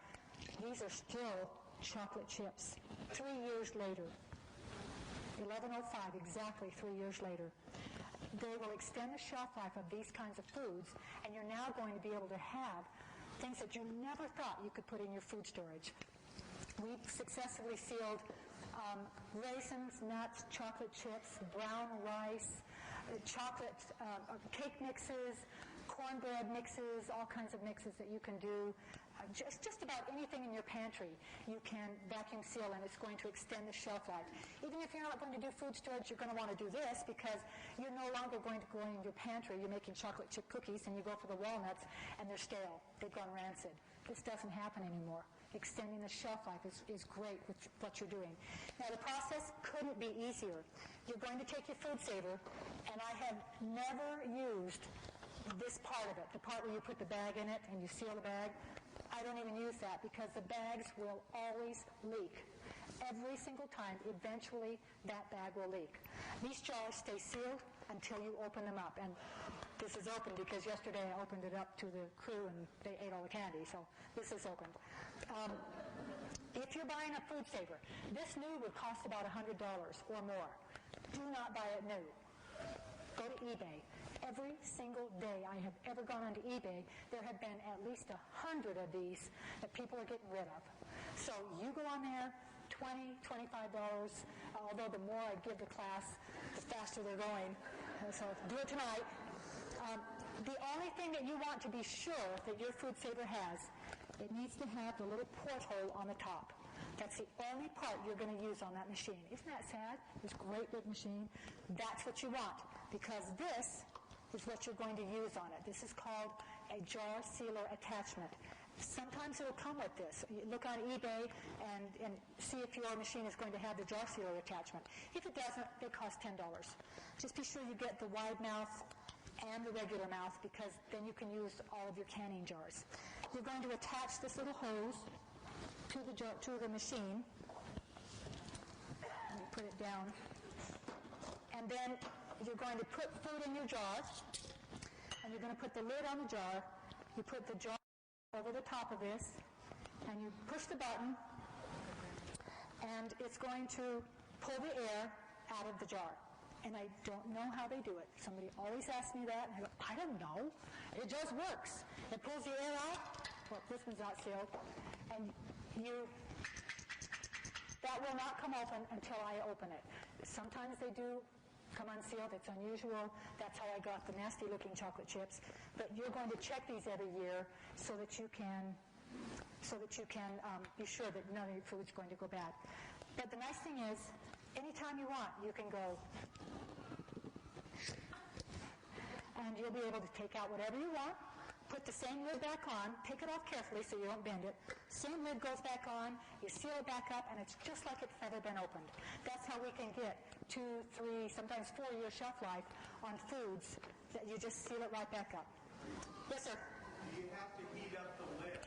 These are still chocolate chips. 3 years later, 11:05, exactly 3 years later, they will extend the shelf life of these kinds of foods, and you're now going to be able to have things that you never thought you could put in your food storage. We've successfully sealed raisins, nuts, chocolate chips, brown rice, chocolate cake mixes, cornbread mixes, all kinds of mixes that you can do. Just about anything in your pantry you can vacuum seal, and it's going to extend the shelf life. Even if you're not going to do food storage, you're going to want to do this, because you're no longer going to go in your pantry. You're making chocolate chip cookies and you go for the walnuts and they're stale. They've gone rancid. This doesn't happen anymore. Extending the shelf life is great with what you're doing. Now, the process couldn't be easier. You're going to take your food saver, and I have never used this part of it, the part where you put the bag in it and you seal the bag. I don't even use that because the bags will always leak. Every single time, eventually, that bag will leak. These jars stay sealed until you open them up. And this is open because yesterday I opened it up to the crew and they ate all the candy, so this is opened. If you're buying a Food Saver, this new would cost about $100 or more. Do not buy it new. Go to eBay. Every single day I have ever gone onto eBay, there have been at least 100 of these that people are getting rid of. So you go on there, $20, $25, although the more I give the class, the faster they're going. So do it tonight. The only thing that you want to be sure that your Food Saver has, it needs to have the little porthole on the top. That's the only part you're going to use on that machine. Isn't that sad? This great big machine. That's what you want, because this is what you're going to use on it. This is called a jar sealer attachment. Sometimes it'll come with this. You look on eBay and see if your machine is going to have the jar sealer attachment. If it doesn't, they cost $10. Just be sure you get the wide mouth and the regular mouth, because then you can use all of your canning jars. You're going to attach this little hose to the machine. Let me put it down. And then you're going to put food in your jar, and you're going to put the lid on the jar. You put the jar over the top of this, and you push the button, and it's going to pull the air out of the jar. And I don't know how they do it. Somebody always asks me that, and I go, I don't know. It just works. It pulls the air out. Well, this one's not sealed. And that will not come open until I open it. Sometimes they do come unsealed. It's unusual. That's how I got the nasty-looking chocolate chips. But you're going to check these every year so that you can be sure that none of your food's going to go bad. But the nice thing is, anytime you want, you can go, and you'll be able to take out whatever you want, put the same lid back on, take it off carefully so you don't bend it. Same lid goes back on, you seal it back up, and it's just like it's never been opened. That's how we can get 2, 3, sometimes 4-year shelf life on foods that you just seal it right back up. Yes, sir? Do you have to heat up the lid?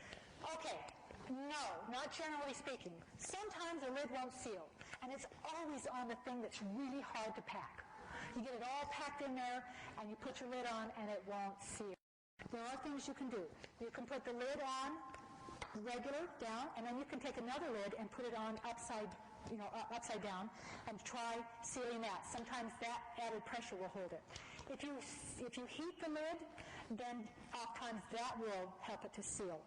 Okay. No, not generally speaking. Sometimes the lid won't seal, and it's always on the thing that's really hard to pack. You get it all packed in there, and you put your lid on, and it won't seal. There are things you can do. You can put the lid on regular, down, and then you can take another lid and put it on upside down, and try sealing that. Sometimes that added pressure will hold it. If you heat the lid, then oftentimes that will help it to seal.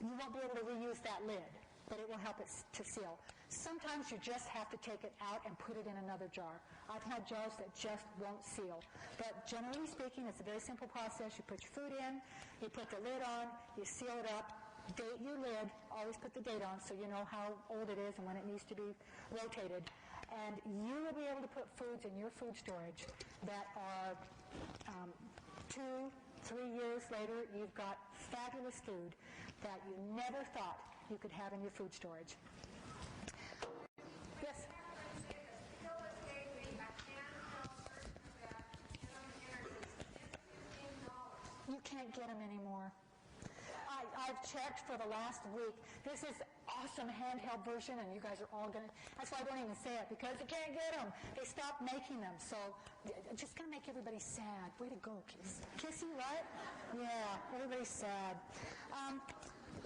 You won't be able to reuse that lid, but it will help it to seal. Sometimes you just have to take it out and put it in another jar. I've had jars that just won't seal. But generally speaking, it's a very simple process. You put your food in, you put the lid on, you seal it up, date your lid, always put the date on so you know how old it is and when it needs to be rotated. And you will be able to put foods in your food storage that are 2, 3 years later, you've got fabulous food that you never thought you could have in your food storage. Yes? You can't get them anymore. I've checked for the last week. This is awesome handheld version, and you guys are all going to... That's why I don't even say it, because you can't get them. They stopped making them, so just going to make everybody sad. Way to go, kids. Kissy, right? Yeah, everybody's sad.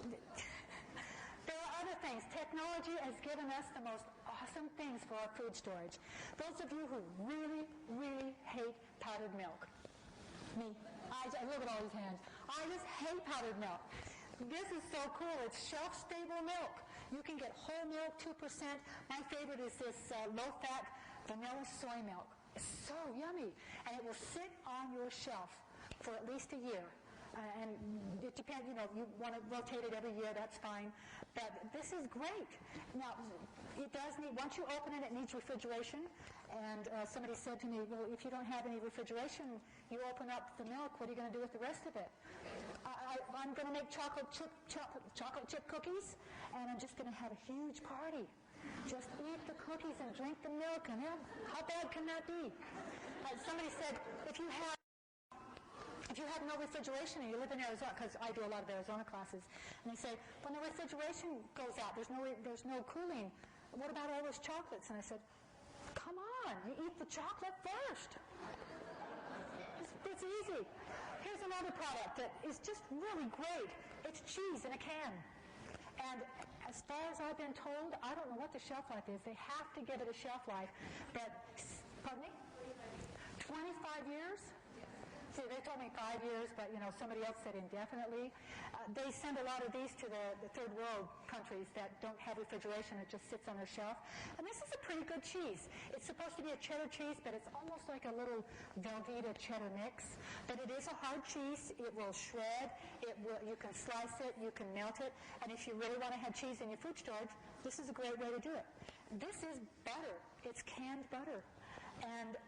There are other things. Technology has given us the most awesome things for our food storage. Those of you who really, really hate powdered milk. Me. I look at all these hands. I just hate powdered milk. This is so cool. It's shelf-stable milk. You can get whole milk, 2%. My favorite is this low-fat vanilla soy milk. It's so yummy. And it will sit on your shelf for at least a year. And it depends, if you want to rotate it every year, that's fine. But this is great. Now, it does need, once you open it, it needs refrigeration. And somebody said to me, well, if you don't have any refrigeration, you open up the milk, what are you going to do with the rest of it? I'm going to make chocolate chip cookies, and I'm just going to have a huge party. Just eat the cookies and drink the milk, and how bad can that be? Somebody said, if you If you have no refrigeration and you live in Arizona, because I do a lot of Arizona classes, and they say, when the refrigeration goes out, there's no cooling. What about all those chocolates? And I said, come on, you eat the chocolate first. It's easy. Here's another product that is just really great. It's cheese in a can. And as far as I've been told, I don't know what the shelf life is. They have to give it a shelf life. But, pardon me? 25 years? See, they told me 5 years, but, somebody else said indefinitely. They send a lot of these to the third world countries that don't have refrigeration. It just sits on their shelf. And this is a pretty good cheese. It's supposed to be a cheddar cheese, but it's almost like a little Velveeta cheddar mix. But it is a hard cheese. It will shred. You can slice it. You can melt it. And if you really want to have cheese in your food storage, this is a great way to do it. This is butter. It's canned butter. And,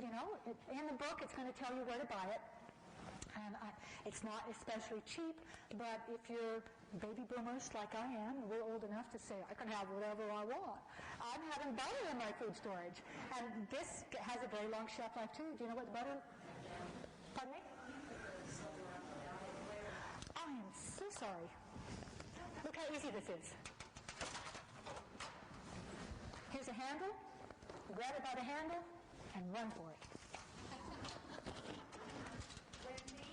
in the book, it's going to tell you where to buy it. And it's not especially cheap, but if you're baby boomers like I am, we're old enough to say, I can have whatever I want. I'm having butter in my food storage. And this has a very long shelf life, too. Do you know what butter... Pardon me? I am so sorry. Look how easy this is. Here's a handle. Grab it by the handle and run for it.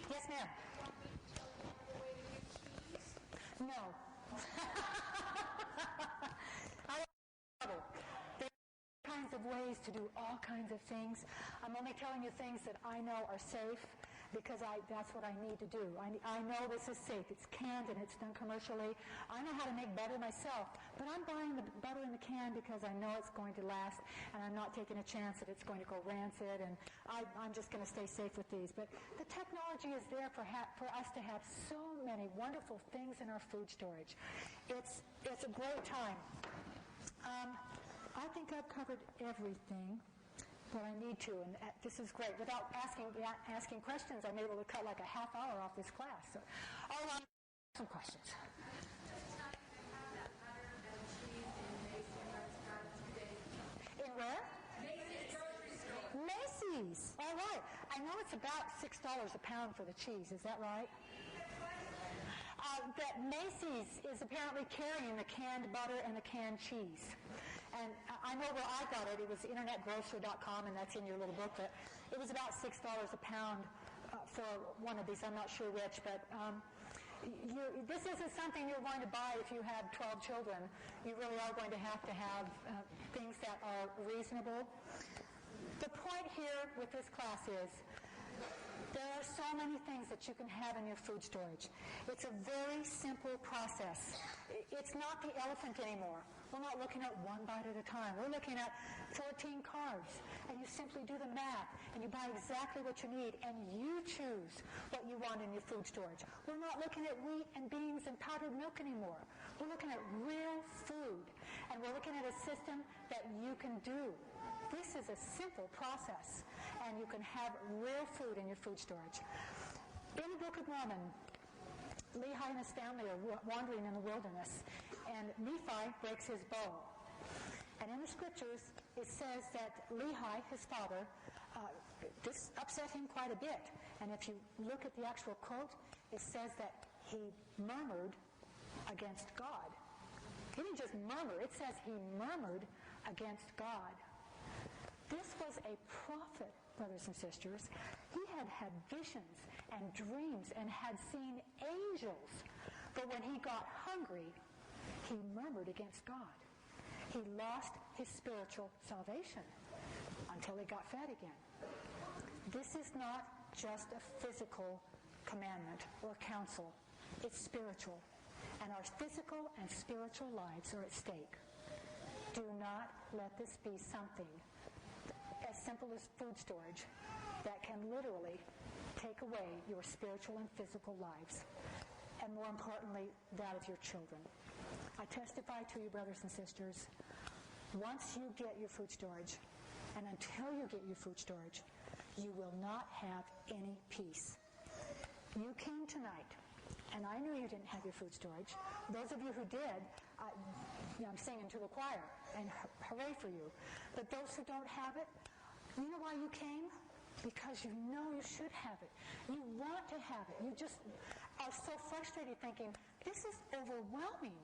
Yes, ma'am. No. I don't have trouble. There are kinds of ways to do all kinds of things. I'm only telling you things that I know are safe because that's what I need to do. I know this is safe. It's canned and it's done commercially. I know how to make butter myself, but I'm buying the butter in the can because I know it's going to last, and I'm not taking a chance that it's going to go rancid, and I'm just going to stay safe with these. But the technology is there for us to have so many wonderful things in our food storage. It's a great time. I think I've covered everything that I need to, and this is great. Without asking questions, I'm able to cut like a half hour off this class. So, I'll some questions. In where? Macy's. All right. I know it's about $6 a pound for the cheese. Is that right? That Macy's is apparently carrying the canned butter and the canned cheese. And I know where I got it. It was internetgrocer.com, and that's in your little booklet. It was about $6 a pound for one of these. I'm not sure which, but this isn't something you're going to buy if you have 12 children. You really are going to have things that are reasonable. The point here with this class is there are so many things that you can have in your food storage. It's a very simple process. It's not the elephant anymore. We're not looking at one bite at a time. We're looking at 14 carbs, and you simply do the math, and you buy exactly what you need, and you choose what you want in your food storage. We're not looking at wheat and beans and powdered milk anymore. We're looking at real food, and we're looking at a system that you can do. This is a simple process, and you can have real food in your food storage. In the Book of Mormon, Lehi and his family are wandering in the wilderness, and Nephi breaks his bow. And in the scriptures, it says that Lehi, his father, this upset him quite a bit. And if you look at the actual quote, it says that he murmured against God. He didn't just murmur. It says he murmured against God. This was a prophet, brothers and sisters. He had had visions and dreams and had seen angels. But when he got hungry, he murmured against God. He lost his spiritual salvation until he got fed again. This is not just a physical commandment or counsel. It's spiritual. And our physical and spiritual lives are at stake. Do not let this be something as simple as food storage that can literally take away your spiritual and physical lives, and more importantly, that of your children. I testify to you, brothers and sisters, once you get your food storage, and until you get your food storage, you will not have any peace. You came tonight, and I knew you didn't have your food storage. Those of you who did, I'm singing to the choir, and hooray for you. But those who don't have it, you know why you came? because you know you should have it. You want to have it. You just are so frustrated thinking, this is overwhelming.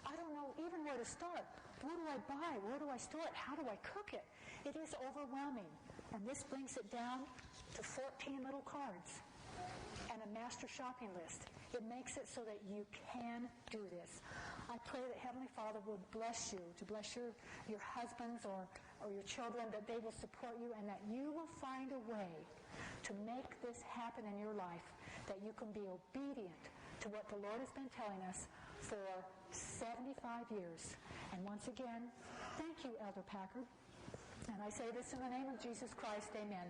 I don't know even where to start. What do I buy? Where do I store it? How do I cook it? It is overwhelming. And this brings it down to 14 little cards and a master shopping list. It makes it so that you can do this. I pray that Heavenly Father will bless you, to bless your husbands or your children, that they will support you and that you will find a way to make this happen in your life, that you can be obedient to what the Lord has been telling us for 75 years. And once again, thank you, Elder Packard. And I say this in the name of Jesus Christ. Amen.